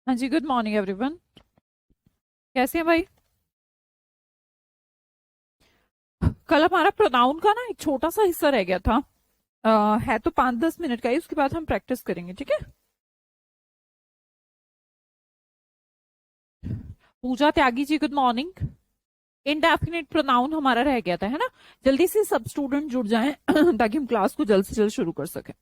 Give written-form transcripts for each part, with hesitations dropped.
हाँ जी, good morning everyone. कैसे हैं भाई? कल हमारा प्रोनाउन का ना एक छोटा सा हिस्सा रह गया था। है तो 5-10 मिनट का ही, उसके बाद हम प्रैक्टिस करेंगे, ठीक है? पूजा Tyagi ji, good morning. Indefinite pronoun हमारा रह गया था, है ना? जल्दी से सब स्टूडेंट जुड़ जाएं ताकि हम क्लास को जल्द से जल्द शुरू कर सकें।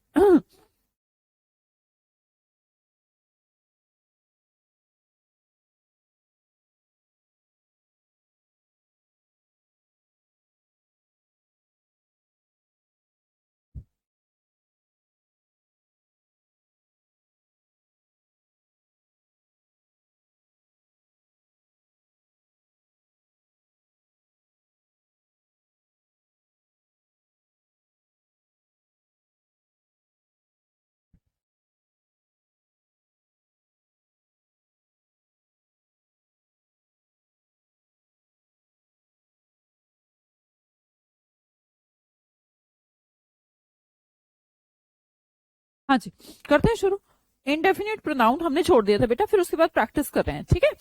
हाँ जी, करते हैं शुरू। इनडेफिनिट प्रोनाउन हमने छोड़ दिया था बेटा, फिर उसके बाद प्रैक्टिस कर रहे हैं, ठीक है?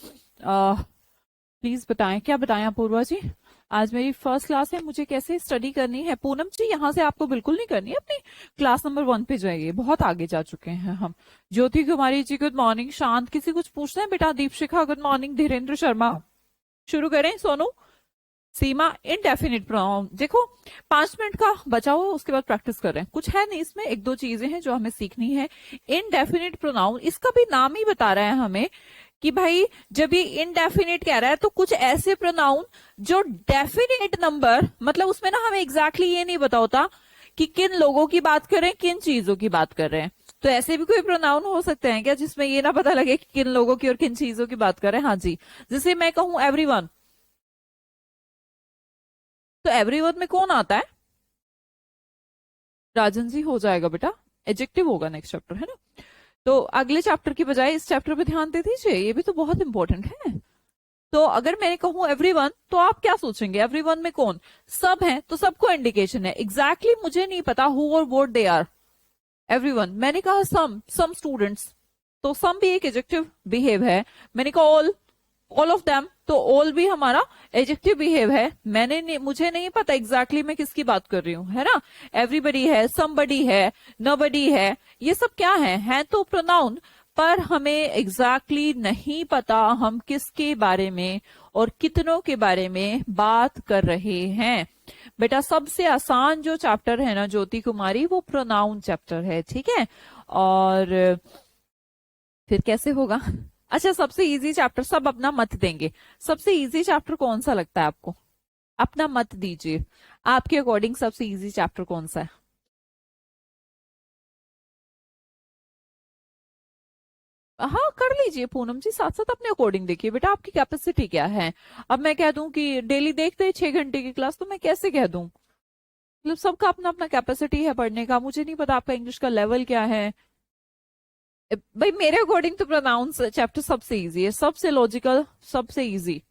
प्लीज बताएं, क्या बताएं अपूर्वा जी? आज मेरी फर्स्ट क्लास है, मुझे कैसे स्टडी करनी है? पूनम जी, यहाँ से आपको बिल्कुल नहीं करनी है, अपनी क्लास नंबर 1 पे जाइए, बहुत आगे जा चुके हैं हम। Jyoti Kumari ji, good morning. शांत, किसी कुछ पूछना है बेटा? Deepshikha, good morning. धीरेन्द्र शर्मा, शुरू करें? सोनू, सीमा, इनडेफिनिट प्रोनाउन देखो, 5 मिनट का बचा हुआ, उसके बाद प्रैक्टिस कर रहे हैं। कुछ है नहीं इसमें, एक दो चीजें हैं जो हमें सीखनी है। इनडेफिनिट प्रोनाउन, इसका भी नाम ही बता रहा है हमें कि भाई जब ये इनडेफिनिट कह रहा है तो कुछ ऐसे प्रोनाउन जो डेफिनेट नंबर, मतलब उसमें ना हमें एग्जैक्टली ये नहीं पता होता कि किन लोगों की बात कर रहे हैं, किन चीजों की बात कर रहे हैं। तो ऐसे भी कोई प्रोनाउन हो सकते हैं क्या जिसमें ये ना पता लगे कि किन लोगों की और किन चीजों की बात कर रहे हैं? हाँ जी, जैसे मैं कहूं एवरीवन, तो एवरीवन में कौन आता है? राजन जी, हो जाएगा बेटा, एडजेक्टिव होगा नेक्स्ट चैप्टर, है ना? तो अगले चैप्टर की बजाय इस चैप्टर पे ध्यान दे दीजिए, ये भी तो बहुत इंपॉर्टेंट है। तो अगर मैं कहूं एवरीवन, तो आप क्या सोचेंगे? एवरीवन में कौन? सब है, तो सबको इंडिकेशन है। एग्जैक्टली मुझे नहीं पता हु और व्हाट दे आर। एवरीवन, मैंने कहा सम स्टूडेंट्स, तो सम भी एक एडजेक्टिव बिहेव है। मैंने कहा ऑल ऑफ देम, तो ऑल भी हमारा एडजेक्टिव बिहेव है। मुझे नहीं पता एग्जैक्टली मैं किसकी बात कर रही हूँ, है ना? एवरीबडी है, समबडी है, नोबडी है, ये सब क्या है तो प्रोनाउन, पर हमें एग्जैक्टली नहीं पता हम किसके बारे में और कितनों के बारे में बात कर रहे हैं। बेटा सबसे आसान जो चैप्टर है ना ज्योति कुमारी, वो प्रोनाउन चैप्टर है, ठीक है? और फिर कैसे होगा? अच्छा, सबसे इजी चैप्टर, सब अपना मत देंगे। सबसे इजी चैप्टर कौन सा लगता है आपको? अपना मत दीजिए, आपके अकॉर्डिंग सबसे इजी चैप्टर कौन सा है? हाँ, कर लीजिए पूनम जी, साथ साथ अपने अकॉर्डिंग देखिए बेटा, आपकी कैपेसिटी क्या है। अब मैं कह दूं कि डेली देखते हैं 6 घंटे की क्लास, तो मैं कैसे कह दूं? मतलब सबका अपना अपना कैपेसिटी है पढ़ने का, मुझे नहीं पता आपका इंग्लिश का लेवल क्या है। भाई मेरे अकॉर्डिंग तो प्रोनाउंस चैप्टर सबसे इजी है, सबसे लॉजिकल, सबसे इजी,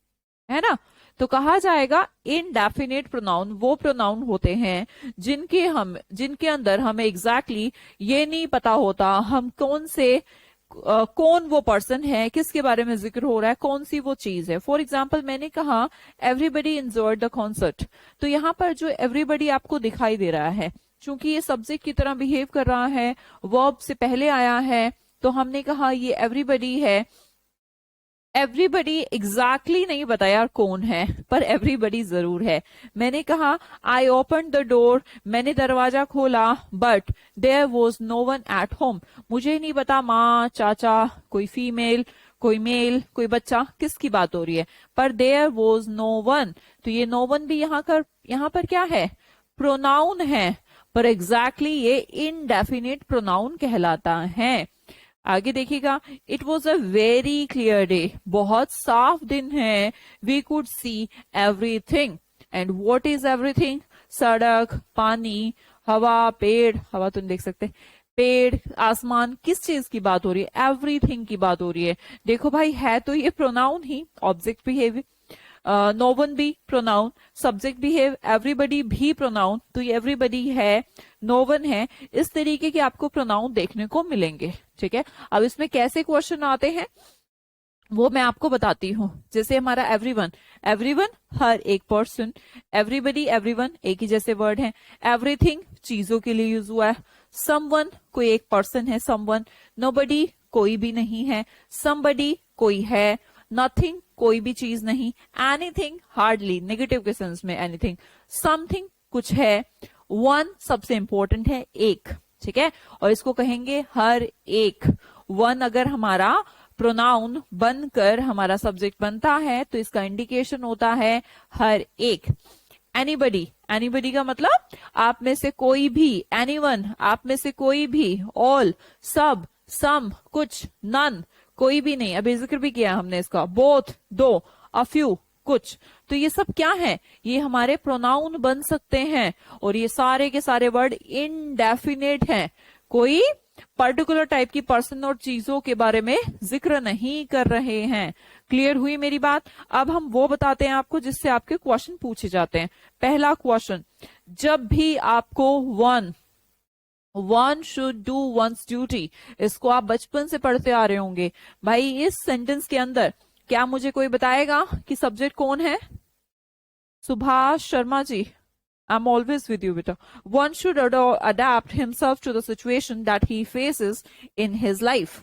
है ना? तो कहा जाएगा इनडेफिनेट प्रोनाउन वो प्रोनाउन होते हैं जिनके अंदर हमें एग्जैक्टली ये नहीं पता होता हम कौन वो पर्सन है, किसके बारे में जिक्र हो रहा है, कौन सी वो चीज है। फॉर एग्जाम्पल, मैंने कहा एवरीबडी एंजॉयड द कॉन्सर्ट, तो यहाँ पर जो एवरीबडी आपको दिखाई दे रहा है, चूंकि ये सब्जेक्ट की तरह बिहेव कर रहा है, वर्ब से पहले आया है, तो हमने कहा ये एवरीबडी है। एवरीबडी एग्जैक्टली नहीं बताया कौन है, पर एवरीबडी जरूर है। मैंने कहा आई ओपन द डोर, मैंने दरवाजा खोला, but there was no one at home, मुझे नहीं पता माँ, चाचा, कोई फीमेल, कोई मेल, कोई बच्चा, किसकी बात हो रही है, पर देयर वॉज नो वन। तो ये नो वन भी यहाँ पर क्या है? प्रोनाउन है, पर एग्जैक्टली ये इनडेफिनिट प्रोनाउन कहलाता है। आगे देखिएगा, it was a very clear day, बहुत साफ दिन है। We could see everything, and what is everything? सड़क, पानी, हवा, पेड़, हवा तो नहीं देख सकते, पेड़, आसमान, किस चीज की बात हो रही है? एवरीथिंग की बात हो रही है। देखो भाई, है तो ये प्रोनाउन ही, ऑब्जेक्ट बिहेव, नो वन भी प्रोनाउन, सब्जेक्ट बिहेव, एवरीबडी भी प्रोनाउन, तो ये एवरीबडी है, नो वन है। इस तरीके के आपको प्रोनाउन देखने को मिलेंगे, ठीक है? अब इसमें कैसे क्वेश्चन आते हैं, वो मैं आपको बताती हूँ। जैसे हमारा एवरीवन, एवरीवन हर एक पर्सन, एवरीबडी एवरीवन एक ही जैसे वर्ड है। एवरीथिंग चीजों के लिए यूज हुआ है। समवन कोई एक पर्सन है, समवन। नोबडी कोई भी नहीं है। समबडी कोई है। नथिंग कोई भी चीज नहीं। एनीथिंग हार्डली नेगेटिव के सेंस में एनीथिंग। समथिंग कुछ है। वन सबसे इंपॉर्टेंट है, एक, ठीक है। और इसको कहेंगे हर एक। वन अगर हमारा प्रोनाउन बनकर हमारा सब्जेक्ट बनता है तो इसका इंडिकेशन होता है हर एक। एनीबडी, एनीबडी का मतलब आप में से कोई भी। एनीवन आप में से कोई भी। ऑल सब, सम कुछ, नन कोई भी नहीं, अभी जिक्र भी किया हमने इसका। बोथ दो, अ फ्यू कुछ। तो ये सब क्या है, ये हमारे प्रोनाउन बन सकते हैं। और ये सारे के सारे वर्ड इनडेफिनेट हैं, कोई पर्टिकुलर टाइप की पर्सन और चीजों के बारे में जिक्र नहीं कर रहे हैं। क्लियर हुई मेरी बात। अब हम वो बताते हैं आपको जिससे आपके क्वेश्चन पूछे जाते हैं। पहला क्वेश्चन, जब भी आपको one should do once duty, इसको आप बचपन से पढ़ते आ रहे होंगे। भाई इस सेंटेंस के अंदर क्या मुझे कोई बताएगा कि सब्जेक्ट कौन है? Subhash Sharma ji, I'm always with you, beta. One should adapt himself to the situation that he faces in his life.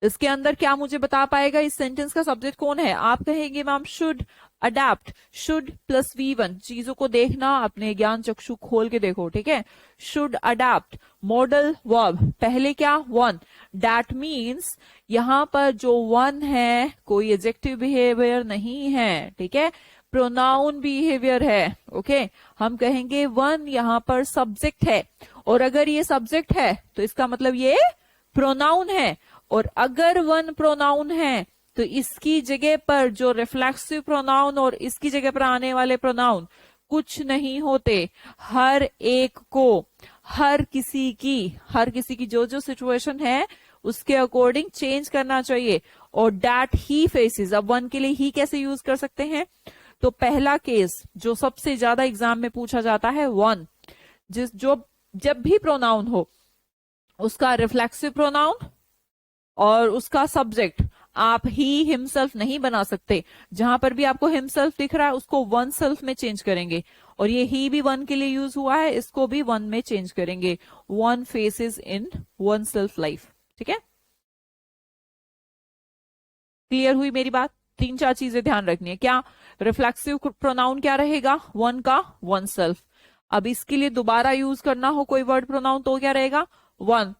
इसके अंदर क्या मुझे बता पाएगा इस सेंटेंस का सब्जेक्ट कौन है? आप कहेंगे ma'am should adapt, should plus V1, चीजों को देखना, अपने ज्ञान चक्षु खोल के देखो, ठीक है। शुड अडेप्ट, मॉडल वर्ब, पहले क्या वन। दैट मीन्स यहां पर जो वन है कोई एडजेक्टिव बिहेवियर नहीं है, ठीक है, प्रोनाउन बिहेवियर है। ओके, हम कहेंगे वन यहां पर सब्जेक्ट है, और अगर ये सब्जेक्ट है तो इसका मतलब ये प्रोनाउन है। और अगर वन प्रोनाउन है तो इसकी जगह पर जो रिफ्लेक्सिव प्रोनाउन और इसकी जगह पर आने वाले प्रोनाउन कुछ नहीं होते। हर एक को, हर किसी की जो जो सिचुएशन है उसके अकॉर्डिंग चेंज करना चाहिए। और दैट ही फेसेस, अब वन के लिए ही कैसे यूज कर सकते हैं? तो पहला केस जो सबसे ज्यादा एग्जाम में पूछा जाता है, वन जब भी प्रोनाउन हो उसका रिफ्लेक्सिव प्रोनाउन और उसका सब्जेक्ट आप ही हिमसेल्फ नहीं बना सकते। जहां पर भी आपको हिमसेल्फ दिख रहा है उसको वन सेल्फ में चेंज करेंगे। और ये ही भी वन के लिए यूज हुआ है, इसको भी वन में चेंज करेंगे। One faces in one self life, ठीक है। क्लियर हुई मेरी बात? तीन चार चीजें ध्यान रखनी है। क्या रिफ्लेक्सिव प्रोनाउन क्या रहेगा? वन का वन सेल्फ। अब इसके लिए दोबारा यूज करना हो कोई वर्ड प्रोनाउन तो क्या रहेगा? वन।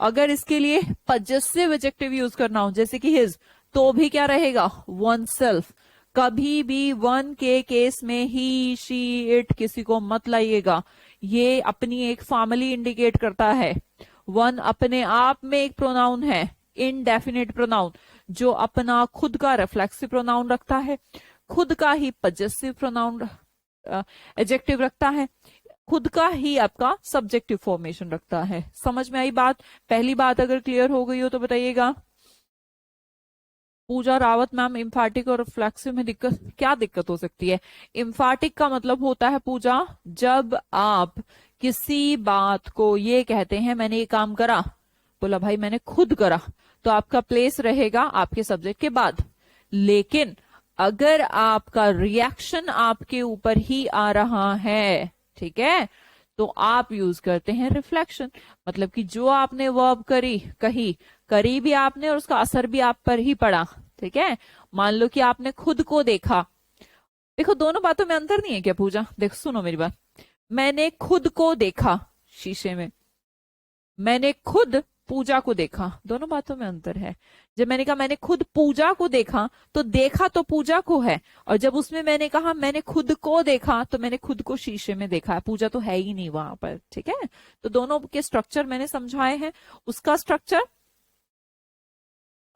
अगर इसके लिए पजेसिव एडजेक्टिव यूज करना हो जैसे कि हिज, तो भी क्या रहेगा? One self. कभी भी वन के केस में ही, शी, इट किसी को मत लाइएगा। ये अपनी एक फैमिली इंडिकेट करता है। वन अपने आप में एक प्रोनाउन है, इनडेफिनेट प्रोनाउन, जो अपना खुद का रिफ्लेक्सिव प्रोनाउन रखता है, खुद का ही पजेसिव प्रोनाउन एडजेक्टिव रखता है, खुद का ही आपका सब्जेक्टिव फॉर्मेशन रखता है। समझ में आई बात? पहली बात अगर क्लियर हो गई हो तो बताइएगा। पूजा रावत मैम, इम्फाटिक और रिफ्लेक्सिव में क्या दिक्कत हो सकती है? इम्फाटिक का मतलब होता है पूजा, जब आप किसी बात को ये कहते हैं मैंने ये काम करा, बोला भाई मैंने खुद करा, तो आपका प्लेस रहेगा आपके सब्जेक्ट के बाद। लेकिन अगर आपका रिएक्शन आपके ऊपर ही आ रहा है, ठीक है, तो आप यूज करते हैं रिफ्लेक्शन। मतलब कि जो आपने वर्ब करी भी आपने और उसका असर भी आप पर ही पड़ा, ठीक है। मान लो कि आपने खुद को देखा। देखो दोनों बातों में अंतर नहीं है क्या पूजा? देखो सुनो मेरी बात। मैंने खुद को देखा शीशे में, मैंने खुद पूजा को देखा, दोनों बातों में अंतर है। जब मैंने कहा मैंने खुद पूजा को देखा तो देखा तो पूजा को है, और जब उसमें मैंने कहा मैंने खुद को देखा तो मैंने खुद को शीशे में देखा है, पूजा तो है ही नहीं वहां पर, ठीक है। तो दोनों के स्ट्रक्चर मैंने समझाए हैं। उसका स्ट्रक्चर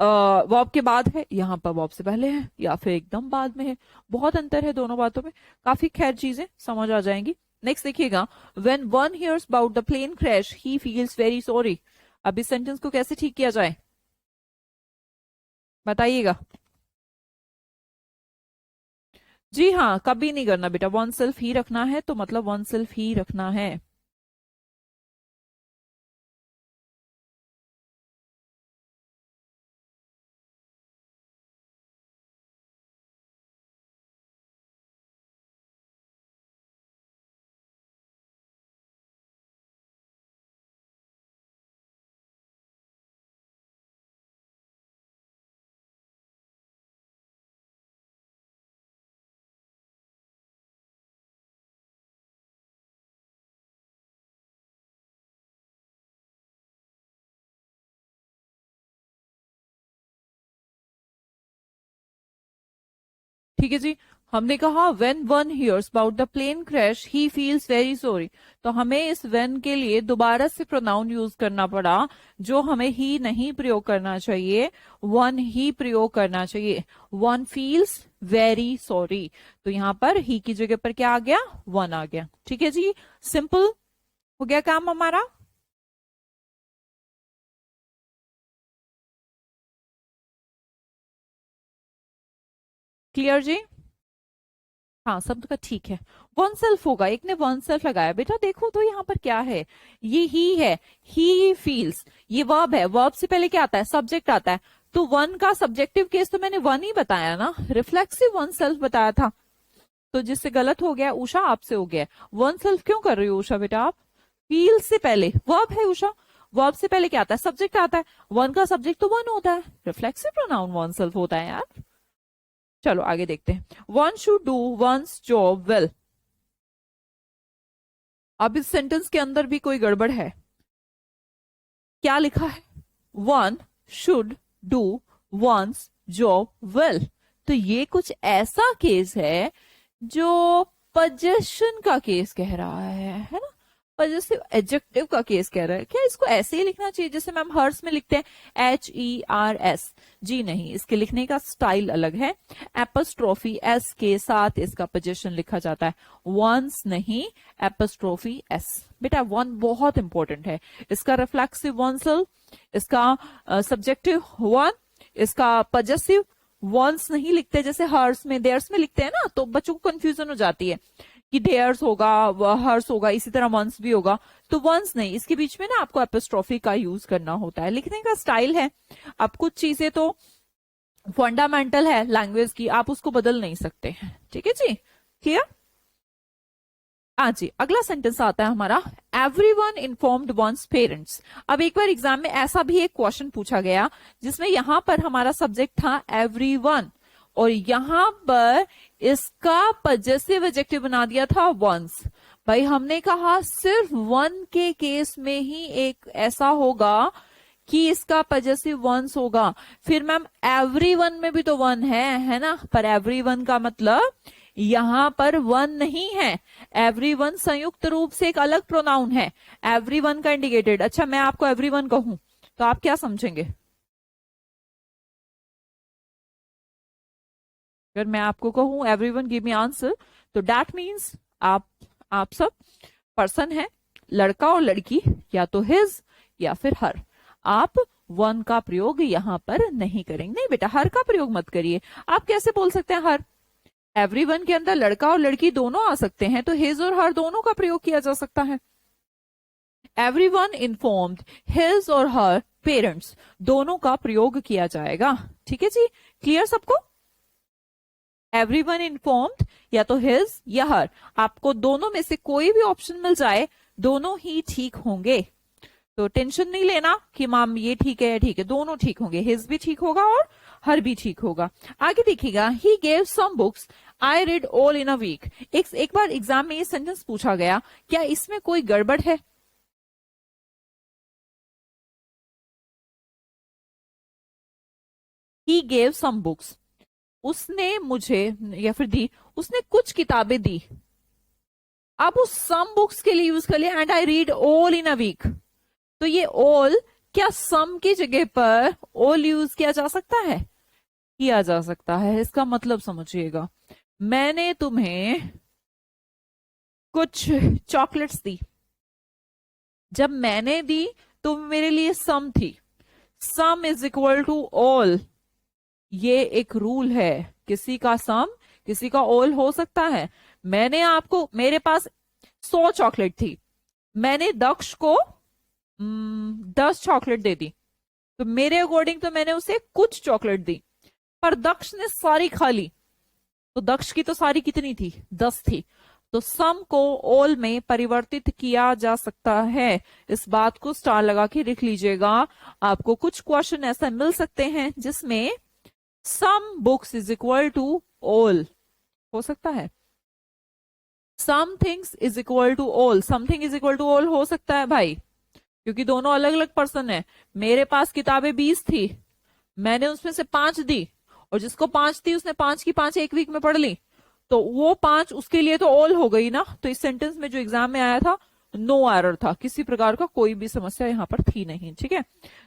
वर्ब के बाद है, यहाँ पर वर्ब से पहले है या फिर एकदम बाद में है। बहुत अंतर है दोनों बातों में, काफी खैर चीजें समझ आ जाएंगी। नेक्स्ट देखिएगा, when one hears about the plane crash he feels very sorry. अब इस सेंटेंस को कैसे ठीक किया जाए बताइएगा। जी हाँ, कभी नहीं करना बेटा, वन सेल्फ ही रखना है तो मतलब वन सेल्फ ही रखना है। ठीक है जी। हमने कहा when one hears about the plane crash he feels very sorry, तो हमें इस when के लिए दोबारा से प्रोनाउन यूज करना पड़ा, जो हमें ही नहीं प्रयोग करना चाहिए, one ही प्रयोग करना चाहिए। one feels very sorry, तो यहां पर ही की जगह पर क्या आ गया, one आ गया। ठीक है जी, सिंपल हो गया काम हमारा। क्लियर जी? हाँ, शब्द का ठीक है। वन सेल्फ होगा, एक ने वन सेल्फ लगाया। बेटा देखो तो यहाँ पर क्या है, ये ही है, ही फील्स, ये वर्ब है। वर्ब से पहले क्या आता है, सब्जेक्ट आता है। तो वन का सब्जेक्टिव केस तो मैंने वन ही बताया ना, रिफ्लेक्सिव वन सेल्फ बताया था। तो जिससे गलत हो गया उषा, आपसे हो गया। वन सेल्फ क्यों कर रही हो उषा बेटा आप, फील से पहले वर्ब है उषा, वर्ब से पहले क्या आता है, सब्जेक्ट आता है। वन का सब्जेक्ट तो वन होता है, रिफ्लेक्सिव प्रोनाउन वन सेल्फ होता है यार। चलो आगे देखते हैं। One should do one's job well. अब इस सेंटेंस के अंदर भी कोई गड़बड़ है। क्या लिखा है, one should do one's job well, तो ये कुछ ऐसा केस है जो पजेशन का केस कह रहा है ना, पजेसिव एडजेक्टिव का केस कह रहा है। क्या इसको ऐसे ही लिखना चाहिए जैसे मैम हर्स में लिखते हैं HERS? जी नहीं, इसके लिखने का स्टाइल अलग है। एपोस्ट्रोफी एस के साथ इसका पोजीशन लिखा जाता है, वंस नहीं, एपोस्ट्रोफी एस। बेटा वन बहुत इंपॉर्टेंट है, इसका रिफ्लेक्सिव वन सेल्फ, इसका सब्जेक्टिव वन, इसका पजेसिव वंस नहीं लिखते जैसे हर्स में देयर्स में लिखते हैं ना, तो बच्चों को कंफ्यूजन हो जाती है कि देयर्स होगा, हर्स होगा, इसी तरह वंस भी होगा। तो वंस नहीं, इसके बीच में ना आपको एपोस्ट्रोफी का यूज करना होता है। लिखने का स्टाइल है, अब कुछ चीजें तो फंडामेंटल है लैंग्वेज की, आप उसको बदल नहीं सकते। ठीक है जी, क्लियर? हाँ जी, अगला सेंटेंस आता है हमारा, एवरीवन इन्फॉर्म्ड वंस पेरेंट्स। अब एक बार एग्जाम में ऐसा भी एक क्वेश्चन पूछा गया जिसमें यहां पर हमारा सब्जेक्ट था एवरीवन, और यहां पर इसका पजेसिव एडजेक्टिव बना दिया था वंस। भाई हमने कहा सिर्फ वन के केस में ही एक ऐसा होगा कि इसका पजेसिव वंस होगा। फिर मैम एवरीवन में भी तो वन है ना, पर एवरीवन का मतलब यहां पर वन नहीं है। एवरीवन संयुक्त रूप से एक अलग प्रोनाउन है, एवरीवन का इंडिकेटेड। अच्छा मैं आपको एवरीवन कहूं तो आप क्या समझेंगे? अगर मैं आपको कहूं एवरीवन गिव मी आंसर, तो दैट मीन्स आप सब पर्सन है, लड़का और लड़की, या तो हिज या फिर हर। आप वन का प्रयोग यहां पर नहीं करेंगे। नहीं बेटा, हर का प्रयोग मत करिए। आप कैसे बोल सकते हैं हर? एवरीवन के अंदर लड़का और लड़की दोनों आ सकते हैं, तो हिज और हर दोनों का प्रयोग किया जा सकता है। एवरीवन इन्फॉर्म्ड हिज और हर पेरेंट्स, दोनों का प्रयोग किया जाएगा। ठीक है जी, क्लियर सबको? एवरीवन इन्फॉर्म्ड या तो हिज या हर, आपको दोनों में से कोई भी ऑप्शन मिल जाए, दोनों ही ठीक होंगे। तो टेंशन नहीं लेना कि मैम ये ठीक है, ठीक है, दोनों ठीक होंगे, हिज भी ठीक होगा और हर भी ठीक होगा। आगे देखिएगा, he gave some books I read all in a week. एक बार एग्जाम में ये सेंटेंस पूछा गया, क्या इसमें कोई गड़बड़ है? ही गेव सम बुक्स, उसने मुझे या फिर दी, उसने कुछ किताबें दी। आप उस सम बुक्स के लिए यूज कर लिया, and I read all in a week. तो ये ऑल, क्या सम की जगह पर ऑल यूज किया जा सकता है? किया जा सकता है। इसका मतलब समझिएगा, मैंने तुम्हें कुछ चॉकलेट्स दी, जब मैंने दी तो मेरे लिए सम थी, some is equal to all. ये एक रूल है, किसी का सम किसी का ऑल हो सकता है। मैंने आपको, मेरे पास 100 चॉकलेट थी, मैंने दक्ष को 10 चॉकलेट दे दी, तो मेरे अकॉर्डिंग तो मैंने उसे कुछ चॉकलेट दी, पर दक्ष ने सारी खा ली, तो दक्ष की तो सारी कितनी थी? 10 थी। तो सम को ऑल में परिवर्तित किया जा सकता है। इस बात को स्टार लगा के लिख लीजिएगा। आपको कुछ क्वेश्चन ऐसा मिल सकते हैं जिसमें some books is equal to all हो सकता है, some things is equal to all, something is equal to all हो सकता है भाई, क्योंकि दोनों अलग अलग पर्सन है। मेरे पास किताबें 20 थी, मैंने उसमें से 5 दी, और जिसको 5 थी उसने 5 की 5 एक वीक में पढ़ ली, तो वो 5 उसके लिए तो ऑल हो गई ना। तो इस सेंटेंस में जो एग्जाम में आया था, नो एरर था, किसी प्रकार का कोई भी समस्या यहाँ पर थी नहीं। ठीक है,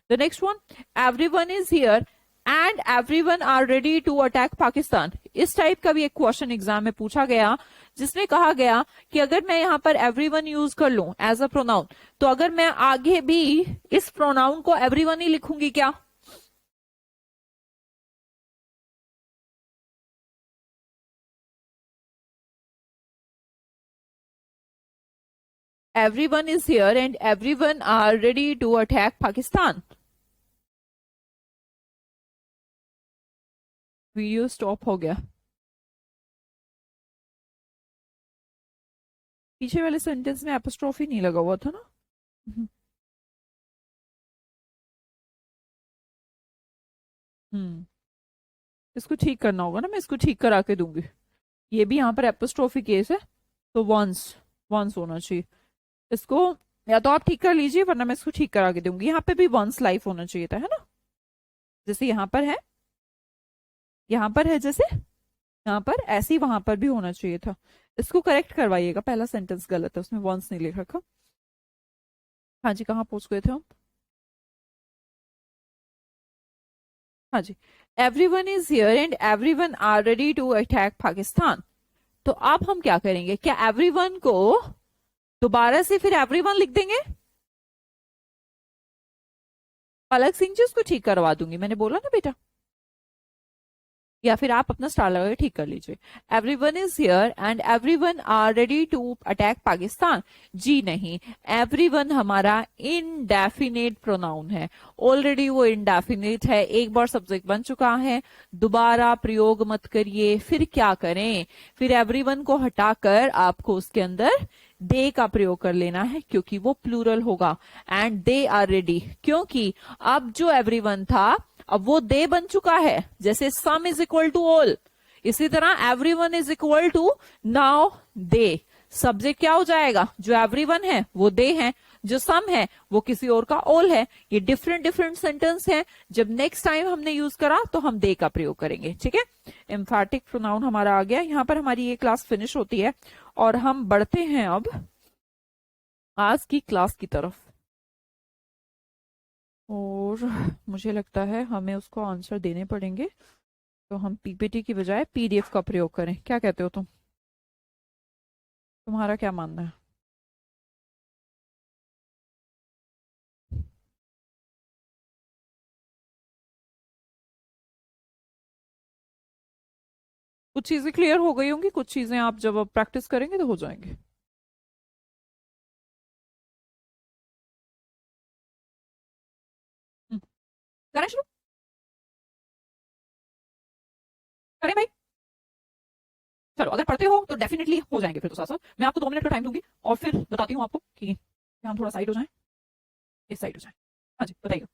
the next one, everyone is here and everyone are ready to attack Pakistan. इस टाइप का भी एक क्वेश्चन एग्जाम में पूछा गया, जिसमें कहा गया कि अगर मैं यहाँ पर एवरीवन यूज कर लूं एज अ प्रोनाउन, तो अगर मैं आगे भी इस प्रोनाउन को एवरीवन ही लिखूंगी क्या? Everyone is here and everyone are ready to attack Pakistan. Video stop हो गया। पीछे वाले सेंटेंस में एपोस्ट्रोफी नहीं लगा हुआ था ना। हम्म। हम्म। इसको ठीक करना होगा ना, मैं इसको ठीक करा के दूंगी। ये भी यहाँ पर एपोस्ट्रोफी केस है, तो वंस, वंस होना चाहिए इसको। या तो आप ठीक कर लीजिए, वरना मैं इसको ठीक करा के दूंगी। यहाँ पे भी वंस लाइफ होना चाहिए था, है ना, जैसे यहाँ पर है, यहाँ पर है जैसे, यहाँ पर ऐसे ही वहां पर भी होना चाहिए था। इसको करेक्ट करवाइएगा, पहला सेंटेंस गलत है, उसमें वंस नहीं लिख रखा। हाँ जी, कहाँ पहुंच गए थे हम? हाँ जी, everyone is here and everyone are ready to attack Pakistan. तो अब हम क्या करेंगे, क्या एवरीवन को दोबारा से फिर एवरीवन लिख देंगे? पलक सिंह जी, उसको ठीक करवा दूंगी, मैंने बोला ना बेटा। या फिर आप अपना स्टार लगा के ठीक कर लीजिए। Everyone is here and everyone are ready to attack Pakistan. जी नहीं, एवरीवन हमारा इनडेफिनेट प्रोनाउन है, ऑलरेडी वो इनडेफिनेट है, एक बार सब्जेक्ट बन चुका है, दोबारा प्रयोग मत करिए। फिर क्या करें, फिर एवरीवन को हटाकर आपको उसके अंदर दे का प्रयोग कर लेना है, क्योंकि वो प्लूरल होगा। एंड दे आर रेडी, क्योंकि अब जो एवरीवन था, अब वो दे बन चुका है। जैसे some is equal to all, इसी तरह everyone is equal to now they. Subject क्या हो जाएगा, जो एवरीवन है वो दे है, जो सम है वो किसी और का ऑल है। ये डिफरेंट डिफरेंट सेंटेंस है, जब नेक्स्ट टाइम हमने यूज करा तो हम दे का प्रयोग करेंगे। ठीक है, एम्फैटिक प्रोनाउन हमारा आ गया। यहां पर हमारी ये क्लास फिनिश होती है और हम बढ़ते हैं अब आज की क्लास की तरफ। और मुझे लगता है हमें उसको आंसर देने पड़ेंगे, तो हम पीपीटी की बजाय पीडीएफ का प्रयोग करें। क्या कहते हो तुम? तुम्हारा क्या मानना है? कुछ चीजें क्लियर हो गई होंगी, कुछ चीजें आप जब प्रैक्टिस करेंगे तो हो जाएंगे। हम्म, करें शुरू? करें भाई? चलो, अगर पढ़ते हो तो डेफिनेटली हो जाएंगे फिर तो साथ साथ। मैं आपको 2 मिनट का टाइम दूंगी और फिर बताती हूँ आपको कि हम थोड़ा साइड हो जाएं, इस साइड हो जाएं। हाँ जी, बताइए।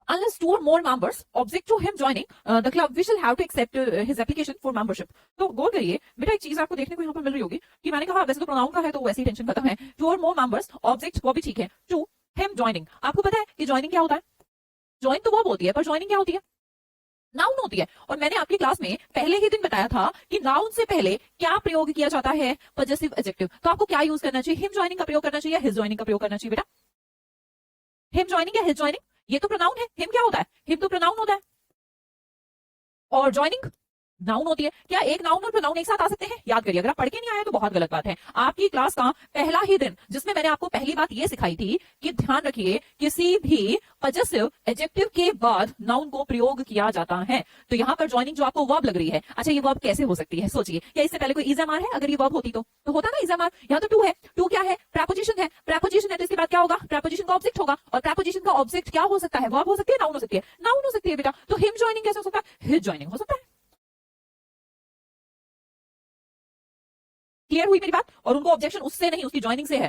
Unless two or more members object to him joining the club, we shall have to accept his application for membership. तो गौर करिए बेटा, एक चीज आपको देखने को यहाँ पर मिल रही होगी कि मैंने कहा वैसे तो प्रोनाउन का है तो वैसे ही टेंशन खत्म है, टू और मोर मेंबर्स ऑब्जेक्ट वो भी ठीक है, टू हिम ज्वाइनिंग। आपको पता है कि ज्वाइनिंग क्या होता है? ज्वाइन तो वर्ब होती है, पर ज्वाइनिंग क्या होती है? नाउन होती है। और मैंने आपकी क्लास में पहले ही दिन बताया था कि नाउन से पहले क्या प्रयोग किया जाता है? Possessive adjective. तो आपको क्या यूज करना चाहिए? हिम ज्वाइनिंग का प्रयोग करना चाहिए, हिज ज्वाइनिंग का प्रयोग करना चाहिए बेटा? हिम ज्वाइनिंग या हिज ज्वाइनिंग, ये तो प्रोनाउन है। हिम क्या होता है? हिम तो प्रोनाउन होता है, और ज्वाइनिंग नाउन होती है। क्या एक नाउन और प्रोनाउन एक साथ आ सकते हैं? याद करिए, अगर आप पढ़ के नहीं आए तो बहुत गलत बात है। आपकी क्लास का पहला ही दिन जिसमें मैंने आपको पहली बात ये सिखाई थी कि ध्यान रखिए किसी भी पजेसिव एडजेक्टिव के बाद नाउन को प्रयोग किया जाता है। तो यहाँ पर ज्वाइनिंग जो आपको वर्ब लग रही है, अच्छा ये वर्ब कैसे हो सकती है? सोचिए, क्या इससे पहले कोई इज़ामार है? अगर ये वर्ब होती तो होता ना इज़ामार। यहाँ तो टू है, टू क्या है? प्रेपोजिशन है। प्रेपोजिशन है तो इसके बाद क्या होगा? प्रेपोजिशन का ऑब्जेक्ट होगा, और प्रेपोजिशन का ऑब्जेक्ट क्या हो सकता है? वर्ब हो सकती है, नाउन हो सकती है? नाउन हो सकती है बेटा। तो हिम ज्वाइनिंग कैसे हो सकता है? हिज ज्वाइनिंग हो सकता है। क्लियर हुई मेरी बात? और उनको ऑब्जेक्शन उससे नहीं, उसकी ज्वाइनिंग से है।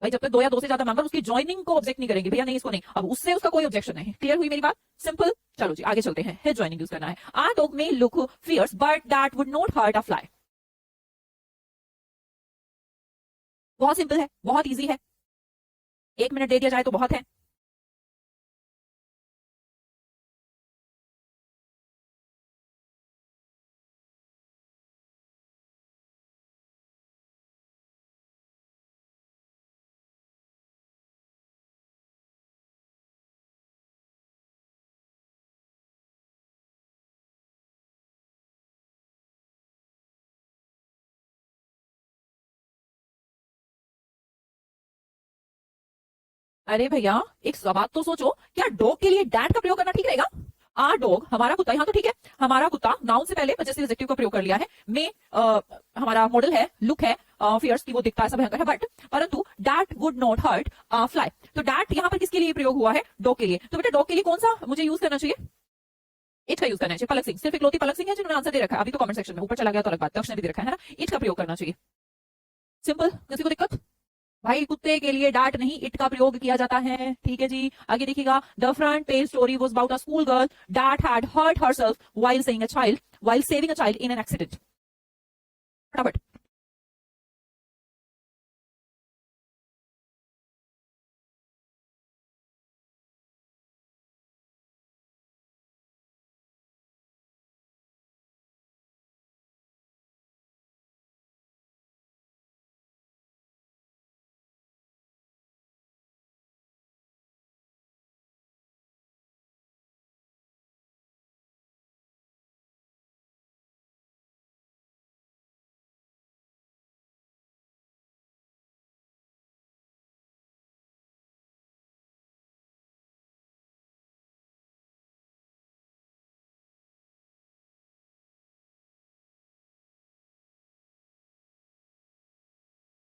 भाई जब तक दो या दो से ज्यादा मेंबर उसकी ज्वाइनिंग को ऑब्जेक्ट नहीं करेंगे, भैया नहीं इसको नहीं, अब उससे उसका कोई ऑब्जेक्शन नहीं। क्लियर हुई मेरी बात? सिंपल। चलो जी आगे चलते हैं। हिज ज्वाइनिंग यूज करना है। Our dog may look fierce but that would not hurt a fly. बहुत सिंपल है, बहुत इजी है, 1 मिनट दे दिया जाए तो बहुत है। अरे भैया एक बात तो सोचो, क्या डॉग के लिए डैट का प्रयोग करना ठीक रहेगा? आर डॉग हमारा कुत्ता, यहाँ तो ठीक है, हमारा कुत्ता नाउन से पहले पजेसिव एडजेक्टिव का प्रयोग कर लिया है। मे हमारा मॉडल है, लुक है, फियर्स की वो दिखता है, सब भयंकर है, बट परंतु that would not hurt fly. तो डैट यहाँ पर किसके लिए प्रयोग हुआ है? डॉग के लिए। तो बेटा डॉग के लिए कौन सा मुझे यूज करना चाहिए? इट का यूज करना चाहिए। पलक सिंह, सिर्फ इकलौती पलक सिंह है जिन्होंने आंसर दे रखा है। अभी तो कमेंट सेक्शन में ऊपर चला गया तो अलग बात, दक्ष ने भी दे रखा है ना। इट का प्रयोग करना चाहिए। सिंपल, किसी को दिक्कत? भाई कुत्ते के लिए डांट नहीं, इट का प्रयोग किया जाता है। ठीक है जी, आगे देखिएगा। The front page story was about a school girl that had hurt herself while saving a child in an accident. फटाफट।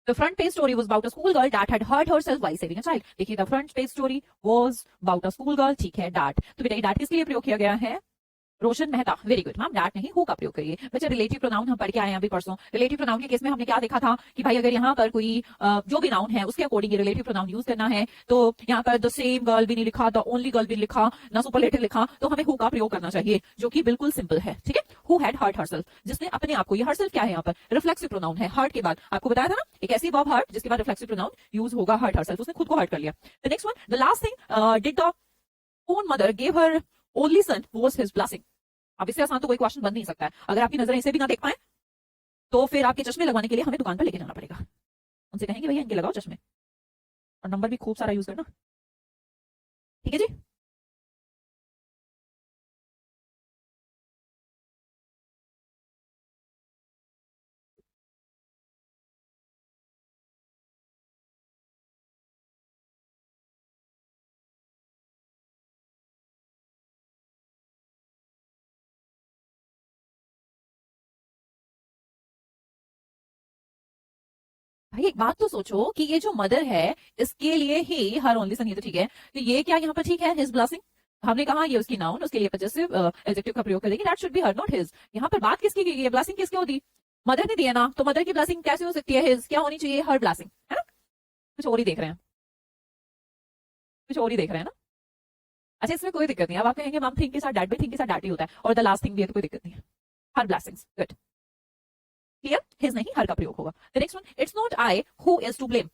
The front page story was about a school girl that had hurt herself while saving a child. देखिए, the front page story was about a school girl, ठीक है, dot. तो बेटा ये dot किसके लिए प्रयोग किया गया है? Roshan Mehta, very good ma'am. That नहीं, हु का प्रयोग करिए। बच्चे रिलेटिव प्रोनाउन हम पढ़ के आए हैं अभी परसों। रिलेटिव प्रोनाउन के केस में हमने क्या देखा था कि भाई अगर यहाँ पर कोई जो भी नाउन है उसके अकॉर्डिंग रिलेटिव प्रोनाउन यूज करना है, तो यहाँ पर द सेम गर्ल भी नहीं लिखा, द ओनली गर्ल भी नहीं लिखा, ना सुपरलेटिव लिखा, तो हमें हु का प्रयोग करना चाहिए, जो कि बिल्कुल सिंपल है। ठीक है, हु हैड हर्ट हरसेल्फ, जिसने अपने आप को, ये हरसेल्फ क्या है यहाँ पर? रिफ्लेक्सिव प्रोनाउन है। हर्ट के बाद आपको बताया था ना, एक ऐसी वर्ब हर्ट जिसके बाद रिफ्लेक्सिव प्रोनाउन यूज होगा, हर्ट हरसेल्फ, उसने खुद को हर्ट कर लिया। The next one, the last thing did the own mother give her only son was his blessing. अब इससे आसान तो कोई क्वेश्चन बन नहीं सकता है। अगर आपकी नजरें इसे भी ना देख पाए तो फिर आपके चश्मे लगवाने के लिए हमें दुकान पर लेके जाना पड़ेगा। उनसे कहेंगे भैया इनके लगाओ चश्मे, और नंबर भी खूब सारा यूज करना। ठीक है जी। भाई एक बात तो सोचो कि ये जो मदर है इसके लिए ही हर ओनली सन, ये तो ठीक है, तो ये क्या यहाँ पर ठीक है? हिज ब्लेसिंग, हमने कहा ये उसकी नाउन, उसके लिए पजेसिव एडजेक्टिव का प्रयोग करेंगे, that should be her not his. यहाँ पर बात किसकी की गई है? ब्लेसिंग किसकी होती? मदर ने दिया ना, तो मदर की ब्लेसिंग कैसे हो सकती है? हिज क्या होनी चाहिए? हर ब्लेसिंग, है ना? कुछ और ही देख रहे हैं, कुछ और ही देख रहे हैं ना। अच्छा इसमें कोई दिक्कत नहीं, अब आप कहेंगे मम थिंग के साथ डैड भी थिंग के साथ डैड ही होता है, और द लास्ट थिंग भी है तो कोई दिक्कत नहीं है। Her blessings good. Clear, his नहीं हर का प्रयोग होगा। The next one, it's not I who is to blame.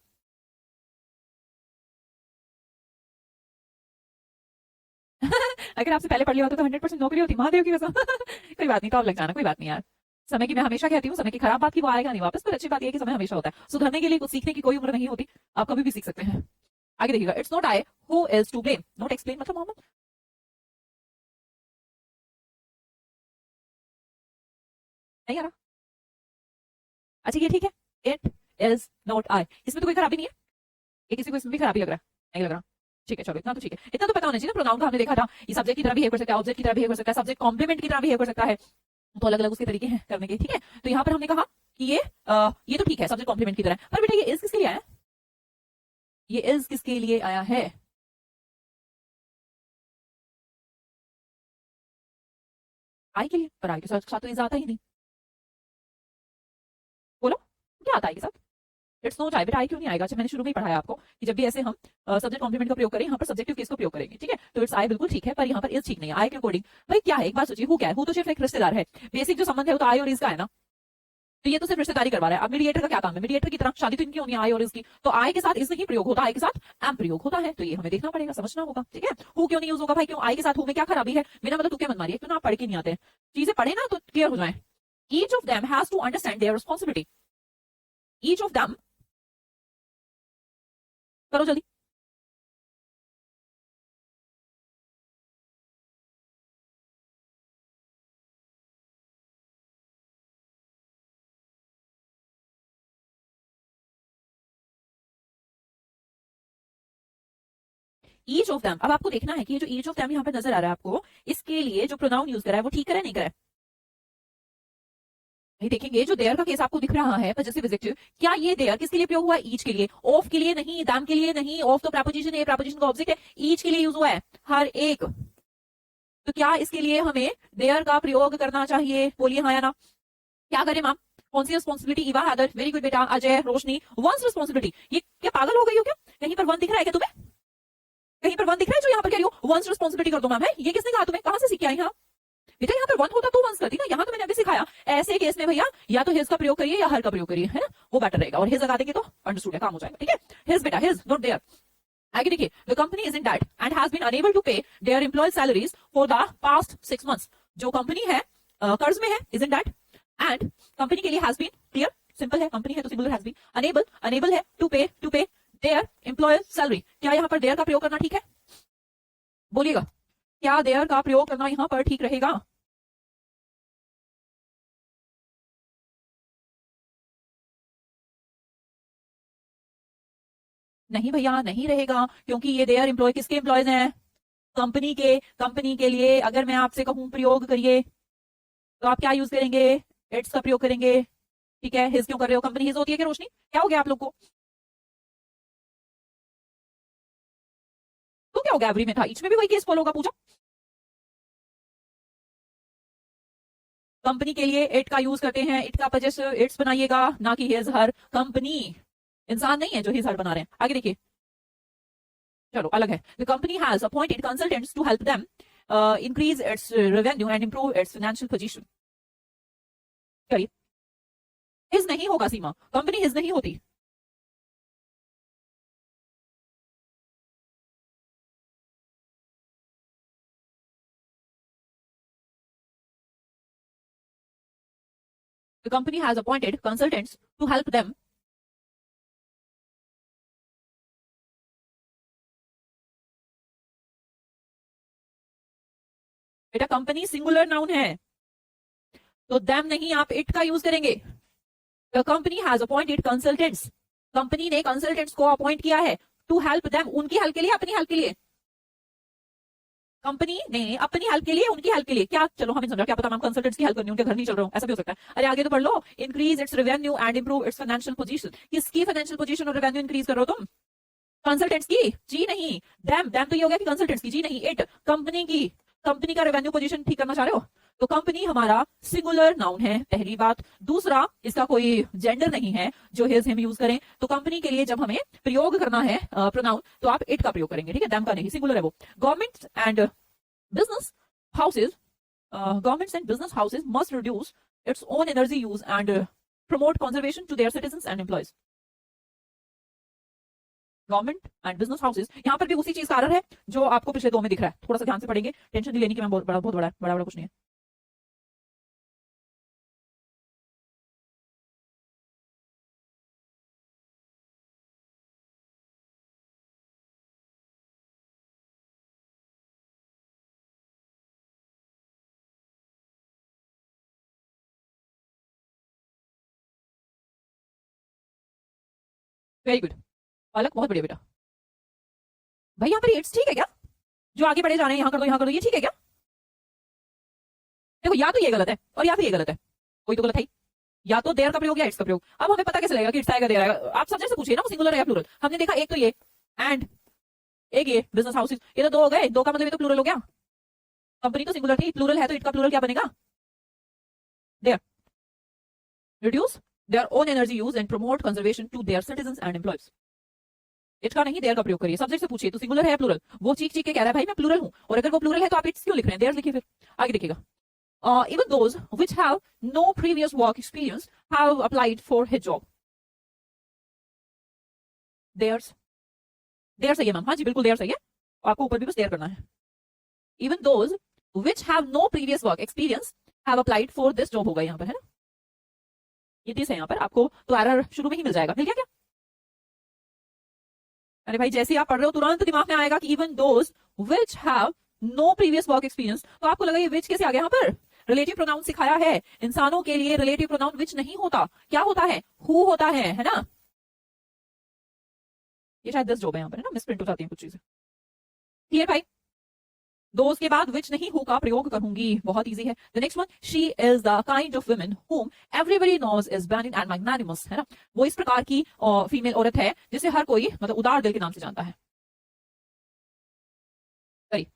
अगर आपसे पहले पढ़ लिया होता तो 100% नौकरी होती, महादेव की कसम। कोई बात नहीं, तो आप लग जाना, कोई बात नहीं यार। समय की मैं हमेशा कहती हूँ, समय की खराब बात की वो आएगा नहीं वापस, पर अच्छी बात यह है कि समय हमेशा होता है। सुधरने के लिए कुछ सीखने की कोई उम्र नहीं होती, आप कभी भी सीख सकते हैं। आगे देखिएगा, it's not I who is to blame, not explain मतलब मोहम्मद नहीं आ रहा। अच्छा ये ठीक है, इट इज नॉट आई, इसमें तो कोई खराबी नहीं है। ये किसी को इसमें भी खराबी लग रहा है? नहीं लग रहा। ठीक है चलो, इतना तो ठीक है, इतना तो पता होना चाहिए ना। प्रोनाउन का हमने देखा था, ये सब्जेक्ट की तरह बिहेव कर सकता है, ऑब्जेक्ट की तरह बिहेव कर सकता है, सब्जेक्ट कॉम्प्लीमेंट की तरह बिहेव कर सकता है, तो अलग अलग उसके तरीके हैं करने के। ठीक है, तो यहाँ पर हमने कहा कि ये तो ठीक है सब्जेक्ट कॉम्प्लीमेंट की तरह, पर बेटा ये इज किसके लिए आया है? ये इज किसके लिए आया है? आई के लिए, पर आई के साथ तो इज आता ही नहीं। बोलो क्या आता है आई के साथ? इट्स नॉट आई, बेटा आई क्यों नहीं आएगा? अच्छा मैंने शुरू में ही पढ़ाया आपको कि जब भी ऐसे हम सब्जेक्ट कॉम्प्लीमेंट का प्रयोग करें, यहाँ पर सब्जेक्टिव केस को प्रयोग करेंगे। ठीक है, तो इट्स आई बिल्कुल ठीक है, पर यहाँ पर इज ठीक नहीं है। आई के अकॉर्डिंग भाई क्या है, एक बात सोचिए, हु क्या है? हु तो सिर्फ एक रिश्तेदार है, बेसिक जो संबंध है वो तो आई और इज का है ना, तो ये तो सिर्फ रिश्तेदारी करवा रहा है। अब मीडिएटर का क्या काम है? मीडिएटर की तरह शादी तो इनकी होनी है आई और इसकी, तो आई के साथ इस नहीं प्रयोग होता, आई के साथ एम प्रयोग होता है, तो ये हमें देखना पड़ेगा, समझना होगा। ठीक है, हु क्यों नहीं यूज होगा भाई? क्यों आई के साथ हु में क्या खराबी है? बिना मतलब तू क्या मन मारिए, क्यों ना आप पढ़ के नहीं आते, चीजें पढ़े ना तो क्लियर हो जाए। Each of them has to understand their responsibility. Each of them, करो जल्दी। ईच ऑफ देम, अब आपको देखना है कि ये जो ईच ऑफ देम यहाँ पे नजर आ रहा है आपको, इसके लिए जो प्रोनाउन यूज करा है वो ठीक करा है नहीं करा है? भाई देखेंगे, जो देयर का केस आपको दिख रहा है पजेसिव एडजेक्टिव, क्या ये देयर किसके लिए प्रयोग हुआ है? ईच के लिए। ऑफ के लिए नहीं, दैम के लिए नहीं, ऑफ तो प्रेपोजिशन है, प्रेपोजिशन का ऑब्जेक्ट है, ईच के लिए यूज हुआ है हर एक। तो क्या इसके लिए हमें देयर का प्रयोग करना चाहिए? बोलिए हाँ या ना। क्या करें मैम? कौन सी responsibility? Iva Haider, very good बेटा। Ajay, Roshni, one's responsibility. ये क्या पागल हो गई हो क्या? कहीं पर वन दिख रहा है क्या तुम्हें? कहीं पर वन दिख रहा है जो यहाँ पर कह रही हो वंस रिस्पॉन्सिबिलिटी कर दो मैम? है ये किसने कहा तुम्हें? कहां से सीख के आई? हाँ बेटा, यहाँ पर वन होता तो वंस करती ना, यहाँ तो मैंने अभी सिखाया। ऐसे केस में भैया या तो हिज का प्रयोग करिए या हर का प्रयोग करिए, है ना, वो बेटर रहेगा। और हिज लगा देंगे तो अंडरस्टूड है, काम हो जाएगा। ठीक है, हिज बेटा, हिज नॉट देयर। आगे देखिए, the company is in debt and has been unable to pay their employ salaries for the past 6 months। जो कंपनी है कर्ज में है, is in debt, and company के लिए हैज बीन, क्लियर सिंपल है, कंपनी है तो singular has been, unable, unable है to pay their employ salary. क्या यहाँ पर देयर का प्रयोग करना ठीक है? बोलिएगा, क्या देयर का प्रयोग करना यहाँ पर ठीक रहेगा? नहीं भैया नहीं रहेगा, क्योंकि ये देयर एम्प्लॉय किसके एम्प्लॉयज हैं? कंपनी के। कंपनी के लिए अगर मैं आपसे कहूं प्रयोग करिए, तो आप क्या यूज करेंगे? इट्स का प्रयोग करेंगे। ठीक है, हिज क्यों कर रहे हो? कंपनी हिज होती है कि रोशनी? क्या हो गया आप लोग को? तो क्या हो गया? एवरी में था, ईच में भी वही केस फॉलो होगा। पूछा, कंपनी के लिए इट का यूज करते हैं, इट का पजेसिव इट्स बनाइएगा, ना कि हिज हर। कंपनी इंसान नहीं है जो हिज हर बना रहे हैं। आगे देखिए, चलो अलग है। The company has appointed consultants to help them increase its revenue and improve its financial position. करिए, हिज नहीं होगा सीमा, कंपनी हिज नहीं होती। The company has appointed consultants to help them. बेटा कंपनी सिंगुलर नाउन है, तो देम नहीं, आप इट का यूज करेंगे। The company has appointed consultants, company ने कंसल्टेंट्स को अपॉइंट किया है टू हेल्प देम, उनकी हेल्प के लिए, अपनी हेल्प के लिए। कंपनी ने अपनी हेल्प के लिए, उनकी हेल्प के लिए। क्या, चलो हमें समझा, क्या पता मैम कंसल्टेंट्स की हेल्प करनी, उनके घर नहीं चल रहा हूं, ऐसा भी हो सकता है। अरे आगे तो पढ़ लो, increase its revenue and improve its financial position. किसकी फाइनेंशियल पोजीशन और रेवेन्यू इंक्रीज कर रहे हो तुम? कंसल्टेंट्स की? जी नहीं। डैम, डैम तो ये हो गया कि कंसल्टेंट्स की, जी नहीं, इट कंपनी की। कंपनी का रेवेन्यू पोजीशन ठीक करना चाह रहे हो? तो कंपनी हमारा सिंगुलर नाउन है, पहली बात। दूसरा, इसका कोई जेंडर नहीं है जो हिज हिम यूज करें। तो कंपनी के लिए जब हमें प्रयोग करना है प्रोनाउन, तो आप इट का प्रयोग करेंगे, ठीक है, दैम का नहीं, सिंगुलर है वो। Government and business houses, governments and business houses must reduce its own energy use and promote conservation to their citizens and employees. Government and business houses, यहाँ पर भी उसी चीज का एरर है जो आपको पिछले दो में दिख रहा है। थोड़ा सा ध्यान से पढ़ेंगे, टेंशन नहीं लेनी कि मैं बहुत बड़ा है, बड़ा बड़ा कुछ नहीं है। वेरी गुड पलक, बहुत बढ़िया बेटा। भाई यहाँ पर इट्स ठीक है क्या? जो आगे बढ़े जा रहे हैं, यहाँ कर दो, यहाँ कर दो, ये ठीक है क्या? देखो, या तो ये गलत है और या फिर ये गलत है, कोई तो गलत है ही। या तो देयर का प्रयोग या इट्स का प्रयोग। अब हमें पता कैसे लगेगा कि इट्स आएगा देयर आएगा? आप सब्जेक्ट से पूछिए ना, वो सिंगुलर है या प्लूरल। हमने देखा एक तो ये एंड एक ये बिजनेस हाउसेज, ये तो दो हो गए, दो का मतलब ये तो प्लूरल हो गया। कंपनी तो सिंगुलर थी, प्लूरल है, तो इट का प्लूरल क्या बनेगा? Their. Reduce their own energy use and promote conservation to their citizens and employees. It का नहीं, देयर का प्रयोग करिए। सब्जेक्ट से पूछिए तो सिंगुलर है या प्लूरल, वो चीख चीख के कह रहा है भाई मैं प्लूरल हूं, और अगर वो प्लूरल है तो आप इट्स क्यों लिख रहे हैं, देयर लिखिए। फिर आगे देखिएगा, even those which have no previous work experience have applied for his job. Theirs, theirs सही है मैम, हाँ जी बिल्कुल theirs सही है, आपको ऊपर भी बस there करना है। Even those which have no previous work experience have applied for this job होगा यहाँ पर, है ना? ये दिस है यहाँ पर, आपको तो एरर शुरू में ही मिल जाएगा। मिल गया क्या? अरे भाई जैसे आप पढ़ रहे हो तुरंत दिमाग में आएगा कि even those which have no previous work experience, तो आपको लगा ये which कैसे आ गया यहाँ पर? रिलेटिव प्रोनाउन सिखाया है, इंसानों के लिए रिलेटिव प्रोनाउन विच नहीं होता, क्या होता है? हु होता है ना? ये शायद 10 जॉब है यहाँ पर, है ना, मिसप्रिंट हो जाती है कुछ चीजें। क्लियर भाई? दोस्त के बाद विच नहीं हु का प्रयोग करूंगी, बहुत इजी है। The next one, she is the kind of woman whom everybody knows is benign and magnanimous, है ना? वो इस प्रकार की फीमेल औरत है जिसे हर कोई मतलब उदार दिल के नाम से जानता है। सही।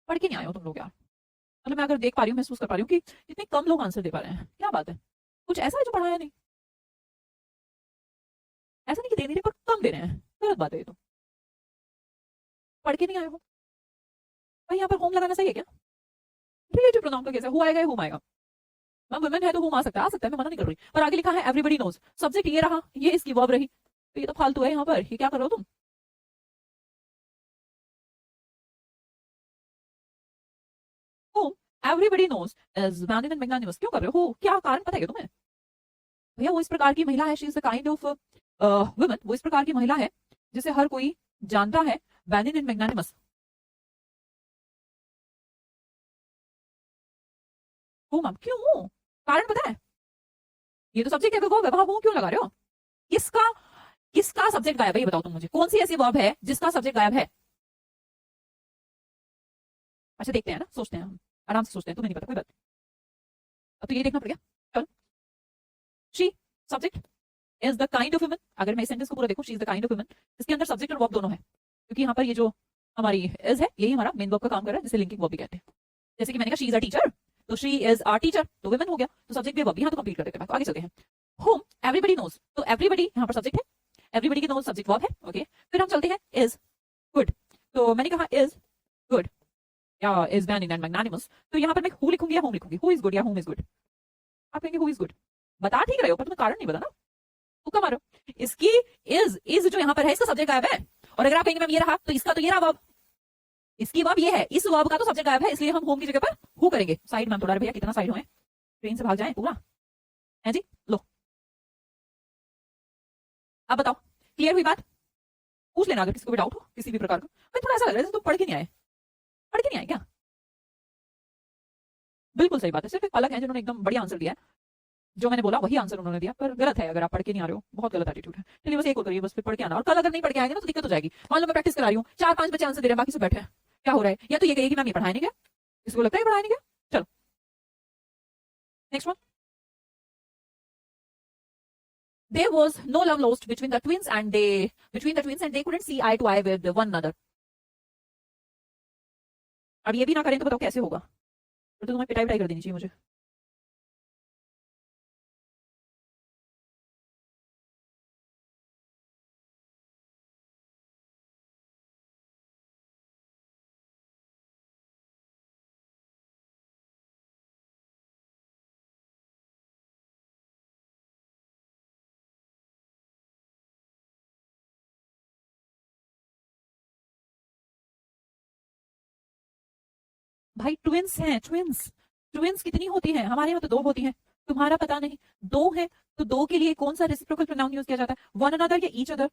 पढ़ के नहीं आए हो तुम लोग यार, मतलब मैं अगर देख पा रही हूँ, महसूस कर पा रही हूँ कि इतने कम लोग आंसर दे पा रहे हैं, क्या बात है? कुछ ऐसा है जो पढ़ाया नहीं? ऐसा नहीं कि दे नहीं रहे, पर कम दे रहे हैं, गलत बात है ये तो। पढ़ के नहीं आए हो भाई, यहाँ पर होम लगाना सही है क्या? रिलेटिव प्रोनाउन का कैसे, हु आएगा या हुम आएगा? मैम वुमेन है तो हुम आ सकता है, मैं मना नहीं कर रही, पर आगे लिखा है एवरीबॉडी नोज, सब्जेक्ट ये रहा, ये इसकी वर्ब रही, तो ये तो फालतू है यहाँ पर, ये क्या कर रहे हो तुम? Whom everybody knows is magnet and magnanimous, क्यों कर रहे हो? क्या कारण पता है क्या तुम्हें? भैया वो इस प्रकार की महिला है, she is the kind of woman, वो इस प्रकार की महिला है जिसे हर कोई जानता है, मैग्नेट एंड मैग्नानिमस। हो मैम, क्यों? कारण पता है? ये तो सब्जेक्ट है, वर्ब है, वहां वो क्यों लगा रहे हो? किसका किसका सब्जेक्ट गायब है ये बताओ तुम मुझे, कौन सी ऐसी वर्ब है जिसका सब्जेक्ट गायब है? अच्छा देखते हैं ना, सोचते हैं हम, आराम से सोचते हैं, तुम्हें नहीं पता कोई बात। अब तो ये देखना पड़ेगा। चलो, she subject is the kind of woman, अगर मैं इस सेंटेंस को पूरा देखूं, she is the kind of woman, इसके अंदर सब्जेक्ट और वर्ब दोनों है, क्योंकि यहाँ पर ये जो हमारी इज है यही हमारा मेन वर्ब का काम कर रहा है, जिसे लिंकिंग वर्ब भी कहते हैं। जैसे कि मैंने कहा शी इज अ टीचर, तो शी इज आर टीचर, तो वुमन हो गया, तो सब्जेक्ट भी वर्ब यहाँ तो कंप्लीट कर देते हैं। आगे चलते हैं, होम एवरीबॉडी नोज, तो एवरीबॉडी यहाँ पर सब्जेक्ट है, एवरीबॉडी की नोज सब्जेक्ट वर्ब है। ओके, फिर हम चलते हैं इज गुड, तो मैंने कहा इज गुड या इज मैग्नेट एंड मैग्नानिमस, तो यहाँ पर मैं हु लिखूंगी या होम लिखूंगी? हु इज गुड या होम इज गुड? आप कहेंगे हु इज गुड, बता ठीक रहे हो, पर तुम्हें कारण नहीं पता ना, तुक्का मारो। इसकी इज जो यहाँ पर है इसका सब्जेक्ट गायब है, और अगर आप कहेंगे मैम ये रहा, तो इसका तो ये रहा वर्ब, इसकी वर्ब ये है, इस वर्ब का तो सब्जेक्ट गायब है, इसलिए हम होम की जगह पर हु करेंगे। साइड मैम थोड़ा भैया, कितना साइड हो, ट्रेन से भाग जाए पूरा है जी। लो अब बताओ, क्लियर हुई बात? पूछ लेना अगर किसी को भी डाउट हो किसी भी प्रकार का। भाई थोड़ा ऐसा लग रहा है तुम पढ़ के नहीं आए, पढ़ के नहीं आए क्या? बिल्कुल सही बात है, सिर्फ एक अलग है जिन्होंने एकदम बढ़िया आंसर दिया है, जो मैंने बोला वही आंसर उन्होंने दिया, पर गलत है अगर आप पढ़ के नहीं आ रहे हो, बहुत गलत एटीट्यूड है। चलिए बस एक और करिए, बस फिर पढ़ के आना, और कल अगर नहीं पढ़ के आएंगे ना तो दिक्कत हो जाएगी। मान लो मैं प्रैक्टिस करा रही हूँ, 4-5 बच्चे आंसर दे रहे हैं, बाकी सब बैठे हैं, क्या हो रहा है? या तो ये कहिए कि मैम ये पढ़ाए नहीं गया, इसको लगता है पढ़ाए नहीं गया। चलो next one, there was no love lost between the twins and they couldn't see eye to eye with one another. अब ये भी ना करें तो बताओ कैसे होगा? तो तुम्हें पिटाई पिटाई कर देनी चाहिए मुझे। भाई ट्विंस हैं, ट्विंस। ट्विंस कितनी होती हैं? हमारे यहाँ तो दो होती हैं, तुम्हारा पता नहीं। दो है तो दो के लिए कौन सा रेसिप्रोकल प्रोनाउन यूज किया जाता है? वन अनदर या ईच अदर?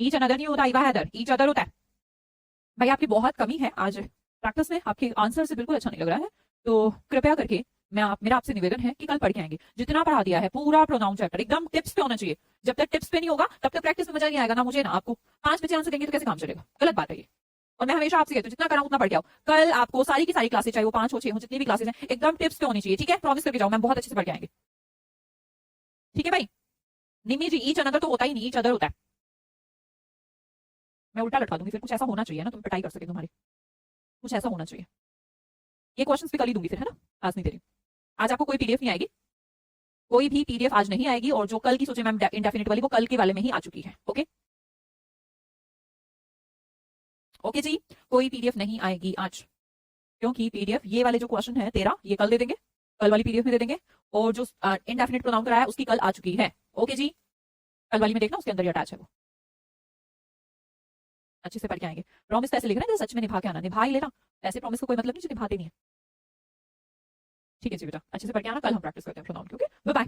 ईच अनदर नहीं होता, ईच अदर होता है। भाई आपकी बहुत कमी है आज प्रैक्टिस में, आपके आंसर से बिल्कुल अच्छा नहीं लग रहा है। तो कृपया करके मेरा आपसे निवेदन है कि कल पढ़ के आएंगे। जितना पढ़ा दिया है पूरा प्रोनाउन चैप्टर एकदम टिप्स पे होना चाहिए। जब तक टिप्स पे नहीं होगा तब तक प्रैक्टिस में मजा नहीं आएगा, ना मुझे ना आपको। 5 बच्चे आंसर देंगे तो कैसे काम चलेगा? गलत बात है ये। और मैं हमेशा आपसे कहती हूँ जितना कराऊं उतना पढ़ के आओ। कल आपको सारी की सारी क्लासेस, चाहे वो 5 हो 6 हो, जितनी भी क्लासेस हैं, एकदम टिप्स पे होनी चाहिए। ठीक है, प्रॉमिस करके जाओ, मैं बहुत अच्छे से पढ़ के आएंगे। ठीक है भाई? निमी जी, ईच अनदर तो होता ही नहीं, ईच अदर होता है। मैं उल्टा लटका दूंगी फिर, कुछ ऐसा होना चाहिए ना तुम पिटाई कर सके तुम्हारी, कुछ ऐसा होना चाहिए। ये क्वेश्चन भी कल ही दूंगी फिर, है ना? आज नहीं दे रही। आज आपको कोई पीडीएफ नहीं आएगी, कोई भी पीडीएफ आज नहीं आएगी। और जो कल की सोचे मैम इंडेफिनिट वाली, वो कल के वाले में ही आ चुकी है। ओके ओके जी, कोई पीडीएफ नहीं आएगी आज, क्योंकि पीडीएफ ये वाले जो क्वेश्चन है 13, ये कल दे देंगे, कल वाली पीडीएफ में दे देंगे। और जो इंडेफिनिट प्रोनाउन कराया उसकी कल आ चुकी है। ओके जी, कल वाली में देखना, उसके अंदर ये अटैच है, वो अच्छे से पढ़ के आएंगे। प्रॉमिस ऐसे लिख रहे हैं सच में निभा के आना, निभा ही लेना। ऐसे प्रॉमिस का कोई मतलब नहीं जो निभाते नहीं है। ठीक है जी बेटा, अच्छे से पढ़ के आना, कल हम प्रैक्टिस करते हैं प्रोनाउन की। Okay, bye bye.